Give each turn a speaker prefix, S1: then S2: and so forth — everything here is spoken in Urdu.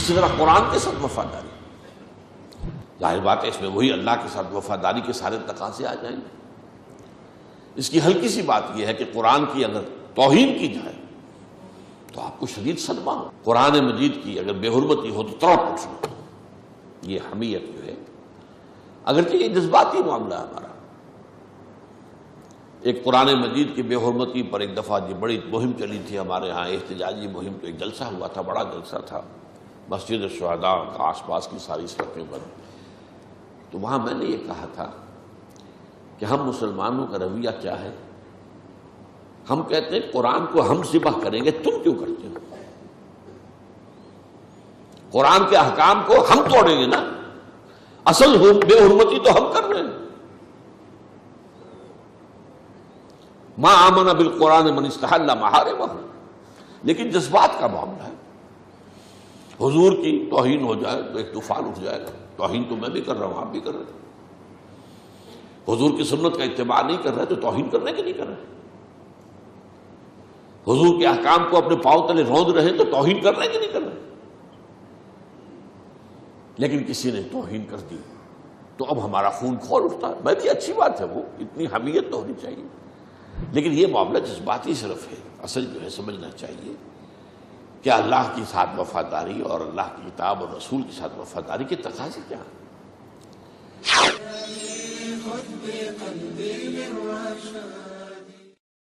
S1: اسی طرح قرآن کے ساتھ وفاداری، ظاہر بات ہے اس میں وہی اللہ کے ساتھ وفاداری کے سارے تقاضے آ جائیں گے۔ اس کی ہلکی سی بات یہ ہے کہ قرآن کی اگر توہین کی جائے تو آپ کو شدید صدمہ ہو، قرآن مجید کی اگر بے حرمتی ہو تو تڑپ اٹھنا، یہ حمیت جو ہے، اگرچہ یہ جذباتی معاملہ ہے ہمارا۔ ایک قرآن مجید کی بے حرمتی پر ایک دفعہ یہ بڑی مہم چلی تھی ہمارے ہاں، احتجاجی مہم، تو ایک جلسہ ہوا تھا، بڑا جلسہ تھا مسجد الشہداء کا آس پاس کی ساری سڑکیں پر۔ تو وہاں میں نے یہ کہا تھا کہ ہم مسلمانوں کا رویہ کیا ہے؟ ہم کہتے ہیں قرآن کو ہم ذبح کریں گے، تم کیوں کرتے ہو؟ قرآن کے احکام کو ہم توڑیں گے نا، اصل بے حرمتی تو ہم کر رہے ہیں۔ ما آمن بالقرآن من استحل محارمہ، لیکن جذبات کا معاملہ ہے۔ حضور کی توہین ہو جائے تو ایک طوفان اٹھ جائے گا، توہین تو میں بھی کر رہا ہوں، آپ بھی کر رہے ہیں۔ حضور کی سنت کا اتباع نہیں کر رہے تو توہین کرنے کے نہیں کر رہے، حضور کے احکام کو اپنے پاؤں تلے روند رہے تو توہین کرنے کے نہیں کر رہے۔ لیکن کسی نے توہین کر دی تو اب ہمارا خون کھول اٹھتا ہے۔ میں بھی اچھی بات ہے، وہ اتنی حمیت تو ہونی چاہیے، لیکن یہ معاملہ جذباتی صرف ہے۔ اصل جو ہے سمجھنا چاہیے کہ اللہ کے ساتھ وفاداری اور اللہ کی کتاب اور رسول کے ساتھ وفاداری کے تقاضے کیا ہیں۔